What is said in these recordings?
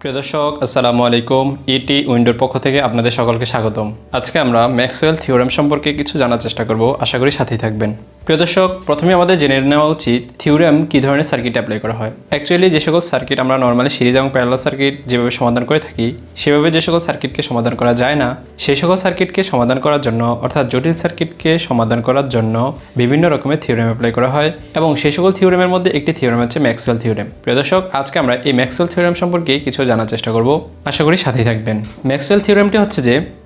প্রিয় দর্শক আসসালামু আলাইকুম। ইটি উইন্ডোর পক্ষ থেকে আপনাদের সকলকে স্বাগতম। আজকে আমরা ম্যাক্সওয়েল থিওরেম সম্পর্কে কিছু জানার চেষ্টা করব, আশা করি সাথেই থাকবেন। প্রিয় দর্শক, প্রথমে আমাদের জেনে নেওয়া উচিত থিওরেম কী ধরনের সার্কিট অ্যাপ্লাই করা হয়। অ্যাকচুয়ালি যে সকল সার্কিট আমরা নর্মালি সিরিজ এবং প্যারালাল সার্কিট যেভাবে সমাধান করে থাকি, সেভাবে যে সকল সার্কিটকে সমাধান করা যায় না, সেই সকল সার্কিটকে সমাধান করার জন্য, অর্থাৎ জটিল সার্কিটকে সমাধান করার জন্য বিভিন্ন রকমের থিওরেম অ্যাপ্লাই করা হয় এবং সেই সকল থিওরেমের মধ্যে একটি থিওরেম হচ্ছে ম্যাক্সওয়েল থিওরেম। প্রিয় দর্শক, আজকে আমরা এই ম্যাক্সওয়েল থিওরেম সম্পর্কে কিছু জানার চেষ্টা করব, আশা করি সাথেই থাকবেন। ম্যাক্সওয়েল থিওরেমটি হচ্ছে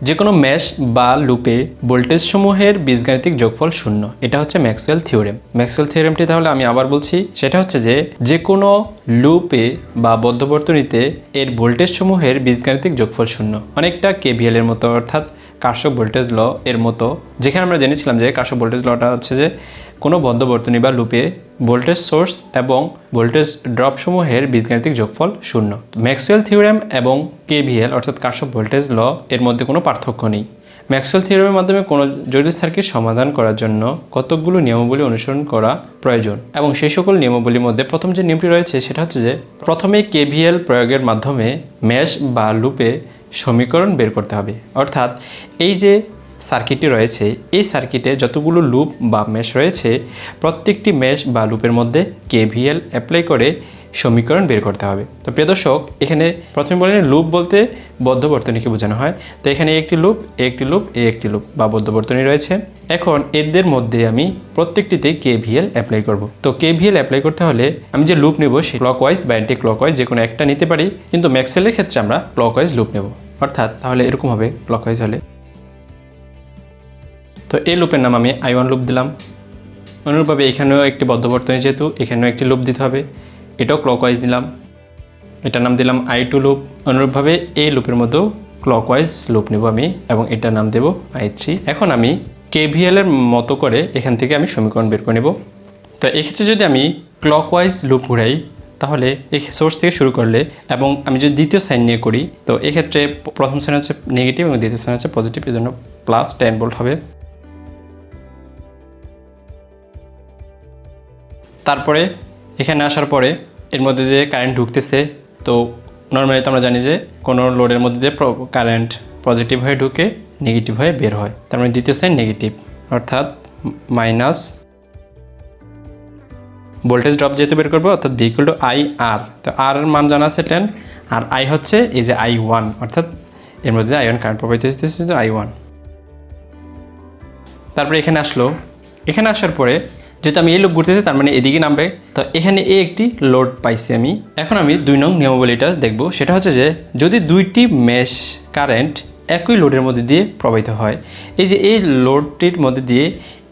যে কোনো মেশ বা লুপে ভোল্টেজ সমূহের বীজগাণিতিক যোগফল শূন্য, এটা হচ্ছে ম্যাক্সওয়েল থিওরেম। ম্যাক্সওয়েল থিওরেমটি তাহলে আমি আবার বলছি, সেটা হচ্ছে যে কোনো লুপে বা বদ্ধ বর্তনীতে এর ভোল্টেজ সমূহের বীজগাণিতিক যোগফল শূন্য, অনেকটা কেভিএল এর মতো, অর্থাৎ কার্শফ ভোল্টেজ ল এর মতো। যেখানে আমরা জেনেছিলাম যে কার্শফ ভোল্টেজ লটা হচ্ছে যে কোনো বদ্ধ বর্তনী বা লুপে ভোল্টেজ সোর্স এবং ভোল্টেজ ড্রপ সমূহের বীজগাণিতিক যোগফল শূন্য। ম্যাক্সওয়েল থিওরেম এবং কেভিএল অর্থাৎ কার্শফ ভোল্টেজ ল এর মধ্যে কোনো পার্থক্য নেই। ম্যাক্সওয়েল থিওরেমের মাধ্যমে কোনো জটিল সার্কিট সমাধান করার জন্য কতকগুলো নিয়মাবলী অনুসরণ করা প্রয়োজন এবং সেই সকল নিয়মাবলীর মধ্যে প্রথম যে নিয়মটি রয়েছে সেটা হচ্ছে যে প্রথমে কেভিএল প্রয়োগের মাধ্যমে মেশ বা লুপে সমীকরণ বের করতে হবে। অর্থাৎ এই যে সার্কিটটি রয়েছে, এই সার্কিটে যতগুলো লুপ বা মেশ রয়েছে, প্রত্যেকটি মেশ বা লুপের মধ্যে কেভিএল অ্যাপ্লাই করে সমীকরণ বের করতে হবে। তো প্রিয় দর্শক, এখানে প্রথমে বলেন লুপ বলতে বদ্ধ বর্তনীকে বোঝানো হয়। তো এখানে একটি লুপ, একটি লুপ বা বদ্ধ বর্তনী রয়েছে। এখন এদের মধ্যে আমি প্রত্যেকটিতে কেভিএল অ্যাপ্লাই করব। তো কেভিএল অ্যাপ্লাই করতে হলে আমি যে লুপ নেব সে ক্লকওয়াইজ বা অ্যান্টি ক্লকওয়াইজ যে কোনো একটা নিতে পারি, কিন্তু ম্যাক্সওয়েলের ক্ষেত্রে আমরা ক্লকওয়াইজ লুপ নেব। অর্থাৎ তাহলে এরকম হবে, ক্লকওয়াইজ হলে। তো এই লুপের নাম আমি I1 লুপ দিলাম। অনুরূপভাবে এখানেও একটি বদ্ধ বর্তনী, যেহেতু এখানেও একটি লুপ দিতে হবে, এটাও ক্লকওয়াইজ দিলাম, এটার নাম দিলাম I2 লুপ। অনুরূপভাবে এই লুপের মধ্যেও ক্লকওয়াইজ লুপ নেব আমি এবং এটার নাম দেব I3। এখন আমি কেভিএল এর মতো করে এখান থেকে আমি সমীকরণ বের করে নেব। তো এক্ষেত্রে যদি আমি ক্লকওয়াইজ লুপ ঘুরাই, তাহলে এই সোর্স থেকে শুরু করলে এবং আমি যদি দ্বিতীয় সাইন নিয়ে করি, তো এক্ষেত্রে প্রথম সাইন হচ্ছে নেগেটিভ এবং দ্বিতীয় সাইন হচ্ছে পজিটিভ, এই জন্য প্লাস 10 ভোল্ট হবে। তারপরে এখানে আসার পরে এর মধ্যে দিয়ে কারেন্ট ঢুকতেছে। তো নর্মালি তো আমরা জানি যে কোনো লোডের মধ্যে দিয়ে কারেন্ট পজিটিভ হয়ে ঢুকে নেগেটিভ হয়ে বের হয়, তার মানে দ্বিতীয় সাইন নেগেটিভ, অর্থাৎ মাইনাস ভোল্টেজ ড্রপ যেহেতু বের করবো, অর্থাৎ ভি ইকুয়াল টু IR। তো আর এর মান জানা আছে 10, আর আই হচ্ছে এই যে I1, অর্থাৎ এর মধ্যে I1 কারেন্ট প্রবাহিত হচ্ছে I1। তারপরে এখানে আসলো, এখানে আসার পরে যেহেতু আমি এই লুপ ঘুরতেছি, তার মানে এদিকে নামবে। তো এখানে একটি লোড পাইছি আমি। এখন আমি 2 নং নিয়মাবলীটা দেখব, সেটা হচ্ছে যে যদি দুইটি মেশ কারেন্ট একই লোডের মধ্যে দিয়ে প্রবাহিত হয়, এই যে এই লোডটির মধ্যে দিয়ে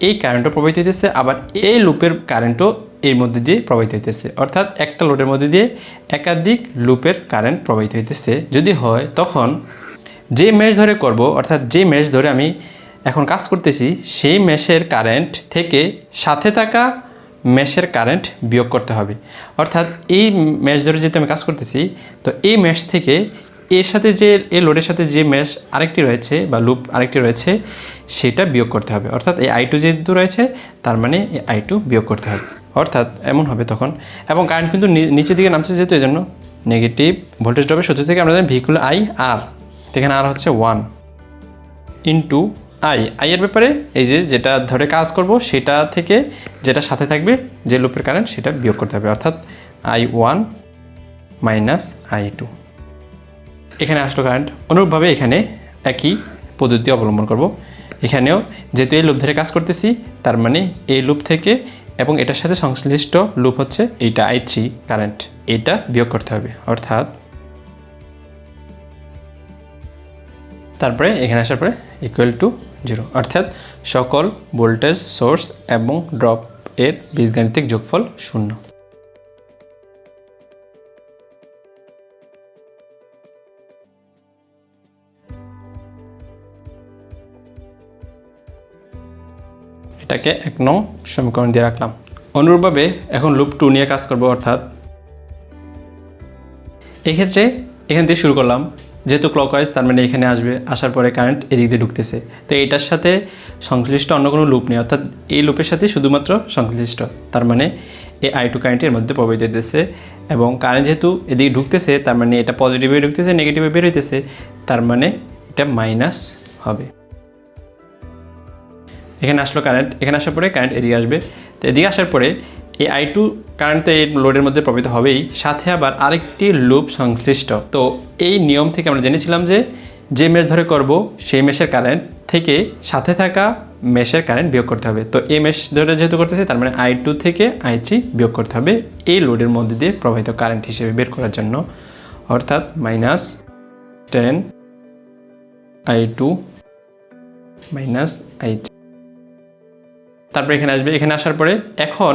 এই কারেন্টও প্রবাহিত হইতেছে, আবার এই লুপের কারেন্টও এর মধ্যে দিয়ে প্রবাহিত হইতেছে, অর্থাৎ একটা লোডের মধ্যে দিয়ে একাধিক লুপের কারেন্ট প্রবাহিত হইতেছে যদি হয়, তখন যে মেশ ধরে করব, অর্থাৎ যে মেশ ধরে আমি এখন কাজ করতেছি, সেই মেশের কারেন্ট থেকে সাথে থাকা মেশের কারেন্ট বিয়োগ করতে হবে। অর্থাৎ এই মেশ ধরে যেহেতু আমি কাজ করতেছি, তো এই মেশ থেকে এর সাথে যে এই লোডের সাথে যে মেশ আরেকটি রয়েছে বা লুপ আরেকটি রয়েছে, সেটা বিয়োগ করতে হবে। অর্থাৎ এই I2 যেহেতু রয়েছে, তার মানে এই I2 বিয়োগ করতে হবে, অর্থাৎ এমন হবে তখন। এবং কারেন্ট কিন্তু নিচের দিকে নামছে, যেহেতু এই জন্য নেগেটিভ ভোল্টেজ ড্রপের সূত্র থেকে আমরা জানি ভি ইকুয়াল টু IR, এখানে আর হচ্ছে 1 ইন্টু I এর ব্যাপারে এই যে যেটা ধরে কাজ করব, সেটা থেকে যেটা সাথে থাকবে যে লুপের কারেন্ট, সেটা বিয়োগ করতে হবে, অর্থাৎ I1 মাইনাস I2। এখানে আসলো কারেন্ট। অনুরূপভাবে এখানে একই পদ্ধতি অবলম্বন করব। এখানেও যেহেতু এই লুপ ধরে কাজ করতেছি, তার মানে এই লুপ থেকে এবং এটার সাথে সংশ্লিষ্ট লুপ হচ্ছে এইটা I3 কারেন্ট, এটা বিয়োগ করতে হবে, অর্থাৎ তারপরে এখানে আসার পরে ইকুয়াল টু 0, অর্থাৎ সকল ভোল্টেজ সোর্স এবং ড্রপ এর বীজগাণিতিক যোগফল 0। এটাকে 1 নং সমীকরণ দিয়ে রাখলাম। অনুরূপভাবে এখন লুপ 2 নিয়ে কাজ করব, অর্থাৎ এক্ষেত্রে এখান থেকে শুরু করলাম, যেহেতু ক্লকওয়াইজ, তার মানে এখানে আসবে, আসার পরে কারেন্ট এদিক দিয়ে ঢুকতেছে। তো এটার সাথে সংশ্লিষ্ট অন্য কোনো লুপ নেই, অর্থাৎ এই লুপের সাথে শুধুমাত্র সংশ্লিষ্ট, তার মানে এই I2 কারেন্টের মধ্যে প্রবাহিত হইতেছে এবং কারেন্ট যেহেতু এদিকে ঢুকতেছে তার মানে এটা পজিটিভে ঢুকতেছে, নেগেটিভে বের হইতেছে, তার মানে এটা মাইনাস হবে। এখানে আসলো কারেন্ট, এখানে আসার পরে কারেন্ট এদিকে আসবে। তো এদিকে আসার পরে এই I2 কারেন্ট তো এই লোডের মধ্যে প্রবাহিত হবেই, সাথে আবার আরেকটি লুপ সংশ্লিষ্ট। তো এই নিয়ম থেকে আমরা জেনেছিলাম যে মেশ ধরে করব সেই মেশের কারেন্ট থেকে সাথে থাকা মেশের কারেন্ট বিয়োগ করতে হবে। তো এই মেশ ধরে যেহেতু করতেছি তার মানে I2 থেকে I3 বিয়োগ করতে হবে এই লোডের মধ্যে দিয়ে প্রবাহিত কারেন্ট হিসেবে বের করার জন্য, অর্থাৎ -10 I2 -I3। তারপরে এখানে আসবে, এখানে আসার পরে এখন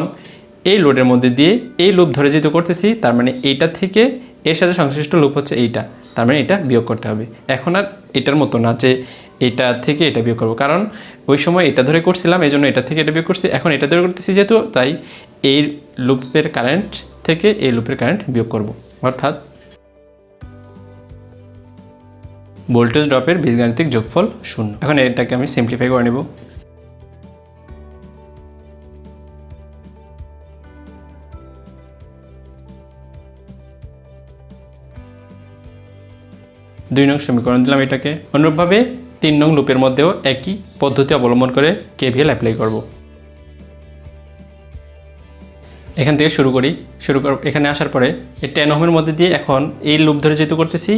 এই লোডের মধ্যে দিয়ে এই লুপ ধরে যেহেতু করতেছি তার মানে এইটা থেকে এর সাথে সংশ্লিষ্ট লুপ হচ্ছে এইটা, তার মানে এটা বিয়োগ করতে হবে। এখন আর এটার মতো না যে এটা থেকে এটা বিয়োগ করব, কারণ ওই সময় এটা ধরে করছিলাম এই জন্য এটা থেকে এটা বিয়োগ করছি, এখন এটা ধরে করতেছি যেহেতু তাই এই লুপের কারেন্ট থেকে এই লুপের কারেন্ট বিয়োগ করব, অর্থাৎ ভোল্টেজ ড্রপের বীজগাণিতিক যোগফল 0। এখন এটাকে আমি সিম্পলিফাই করে নেব। দুই নং সমীকরণ দিলাম এটাকে। অনুরূপভাবে 3 নং লুপের মধ্যেও একই পদ্ধতি অবলম্বন করে KVL অ্যাপ্লাই করব। এখান থেকে শুরু করি। এখানে আসার পরে এই 10 ওহমের মধ্যে দিয়ে এখন এই লুপ ধরে যেহেতু করতেছি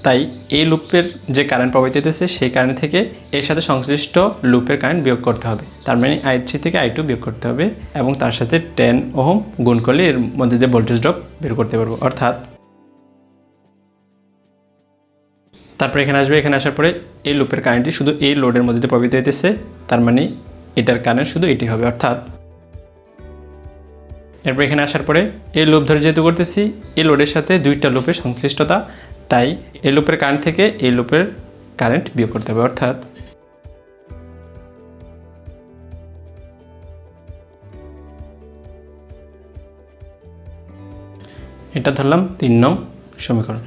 তাই এই লুপের যে কারেন্ট প্রবাহিত হতেছে সেই কারেন্ট থেকে এর সাথে সংশ্লিষ্ট লুপের কারেন্ট বিয়োগ করতে হবে, তার মানে I3 থেকে I2 বিয়োগ করতে হবে এবং তার সাথে 10 ওহম গুণ করলে এর মধ্যে দিয়ে ভোল্টেজ ড্রপ বের করতে পারবো। অর্থাৎ তারপরে এখানে আসবে, এখানে আসার পরে এই লুপের কারেন্টটি শুধু এই লোডের মধ্যে দিয়ে প্রবাহিত হইতেছে, তার মানে এটার কারেন্ট শুধু এটি হবে। অর্থাৎ এরপর এখানে আসার পরে এই লুপ ধরে যেহেতু করতেছি এই লোডের সাথে দুইটা লুপের সংশ্লিষ্টতা, তাই এই লুপের কারেন্ট থেকে এই লুপের কারেন্ট বিয়োগ করতে হবে। অর্থাৎ এটা ধরলাম 3 নং সমীকরণ।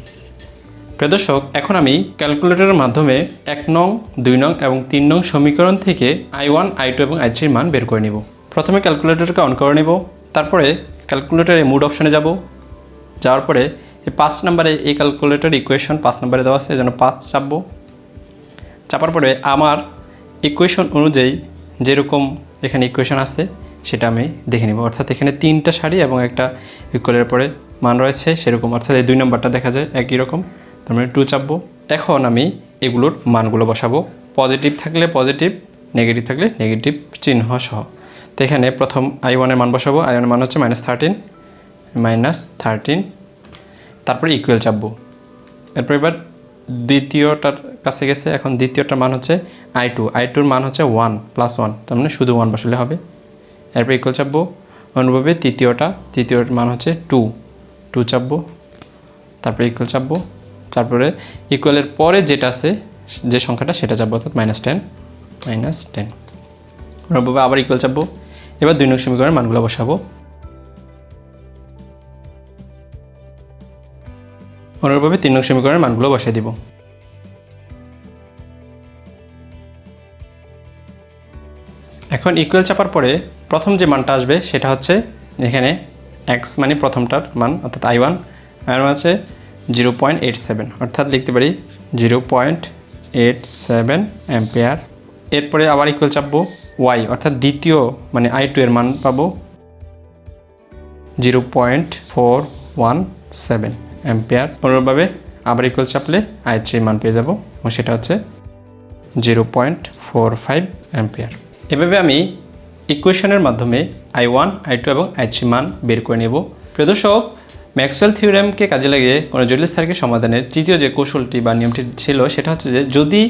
প্রিয় দর্শক, এখন আমি ক্যালকুলেটরের মাধ্যমে 1 নং, 2 নং এবং 3 নং সমীকরণ থেকে I1, I2 এবং I3 এর মান বের করে নেব। প্রথমে ক্যালকুলেটরকে অন করে নেব, তারপরে ক্যালকুলেটরে মুড অপশনে যাব। যাওয়ার পরে এই 5 নম্বরে এই ক্যালকুলেটর ইকুয়েশন 5 নম্বরে দেওয়া আছে, এজন্য 5 চাপবো। চাপার পরে আমার ইকুয়েশন অনুযায়ী যেরকম এখানে ইকুয়েশন আছে সেটা আমি দেখে নেব। অর্থাৎ এখানে 3টা সারি এবং একটা ইকুয়ালের পরে মান রয়েছে সেরকম, অর্থাৎ এই 2 নম্বরটা দেখা যায় একই রকম, তার মানে 2 চাপবো। এখন আমি এগুলোর মানগুলো বসাবো, পজিটিভ থাকলে পজিটিভ, নেগেটিভ থাকলে নেগেটিভ চিহ্ন সহ। তো এখানে প্রথম I1 এর মান বসাবো। I1 এর মান হচ্ছে -13, তারপরে ইকুয়াল চাপবো। এরপর এবার দ্বিতীয়টার কাছে গেছে, এখন দ্বিতীয়টার মান হচ্ছে I2 এর মান হচ্ছে 1 +1, তার মানে শুধু 1 বসালে হবে। এরপর ইকুয়াল চাপবো। অনুরূপভাবে তৃতীয়টার মান হচ্ছে 2 চাপবো, তারপরে ইকুয়াল চাপবো। তারপরে ইকুয়ালের পরে যেটা আছে যে সংখ্যাটা সেটা চাপবো, অর্থাৎ -10। অনুরূপভাবে আবার ইকুয়াল চাপবো। এবার 2 নং সমীকরণের মানগুলো বসাবো। অনুরূপভাবে 3 নং সমীকরণের মানগুলো বসাই দিব। এখন ইকুয়াল চাপার পরে প্রথম যে মানটা আসবে সেটা হচ্ছে এখানে x মানে প্রথমটার মান, অর্থাৎ I1 হচ্ছে 0.87, অর্থাৎ লিখতে পারি 0.87 অ্যাম্পিয়ার। এরপরে আবার ইকুয়াল চাপবো y, অর্থাৎ দ্বিতীয় মানে I2 এর মান পাবো 0.417 অ্যাম্পিয়ার। অনুরূপভাবে আবার ইকুয়াল চাপলে I3 এর মান পেয়ে যাব এবং সেটা হচ্ছে 0.45 অ্যাম্পিয়ার। এভাবে আমি ইকুয়েশনের মাধ্যমে I1, I2 এবং I3 মান বের করে নেব। প্রিয় দর্শক, ম্যাক্সওয়েল থিওরেমকে কাজে লাগিয়ে কোনো জটিল সার্কিট সমাধানের তৃতীয় যে কৌশলটি বা নিয়মটি ছিল সেটা হচ্ছে যে যদি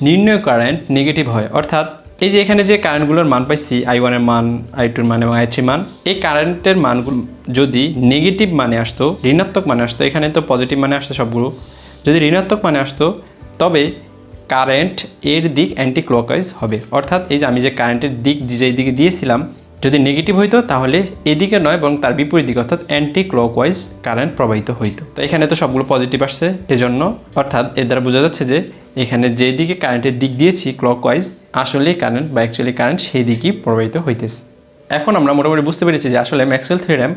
নির্ণয় কারেন্ট নেগেটিভ হয়, অর্থাৎ এই যে এখানে যে কারেন্টগুলোর মান পাইছি I1 এর মান, I2 এর মান এবং I3 মান, এই কারেন্টের মানগুলো যদি নেগেটিভ মানে আসতো, ঋণাত্মক মানে আসতো, এখানে তো পজিটিভ মানে আসতো সবগুলো, যদি ঋণাত্মক মানে আসতো তবে কারেন্ট এর দিক অ্যান্টি ক্লকওয়াইজ হবে। অর্থাৎ এই যে আমি যে কারেন্টের দিক যেই দিকে দিয়েছিলাম যদি নেগেটিভ হইতো তাহলে এদিকে নয় বরং তার বিপরীত দিকে, অর্থাৎ অ্যান্টি ক্লকওয়াইজ কারেন্ট প্রবাহিত হইতো। তো এখানে তো সবগুলো পজিটিভ আসছে এজন্য, অর্থাৎ এর দ্বারা বোঝা যাচ্ছে যে এখানে যেই দিকে কারেন্টের দিক দিয়েছি ক্লকওয়াইজ, আসলে কারেন্ট বা অ্যাকচুয়ালি কারেন্ট সেই দিকেই প্রবাহিত হইতেছে। এখন আমরা মোটামুটি বুঝতে পেরেছি যে আসলে ম্যাক্সওয়েল থিওরেম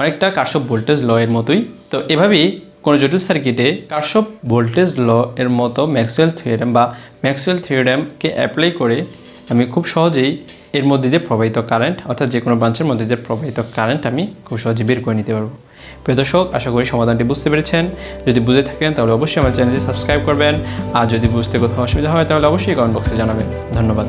অনেকটা কার্শফ ভোল্টেজ ল এর মতোই। তো এভাবেই কোনো জটিল সার্কিটে কার্শফ ভোল্টেজ ল এর মতো ম্যাক্সওয়েল থিওরেম বা ম্যাক্সওয়েল থিওরেমকে অ্যাপ্লাই করে আমি খুব সহজেই এর মধ্যে দিয়ে প্রবাহিত কারেন্ট অর্থাৎ যে কোনো ব্রাঞ্চের মধ্যে দিয়ে প্রবাহিত কারেন্ট আমি খুব সহজে বের করে নিতে পারবো। প্রিয় দর্শক, আশা করি সমাধানটি বুঝতে পেরেছেন। যদি বুঝে থাকেন তাহলে অবশ্যই আমার চ্যানেলটি সাবস্ক্রাইব করবেন, আর যদি বুঝতে কোথাও অসুবিধা হয় তাহলে অবশ্যই কমেন্ট বক্সে জানাবেন। ধন্যবাদ।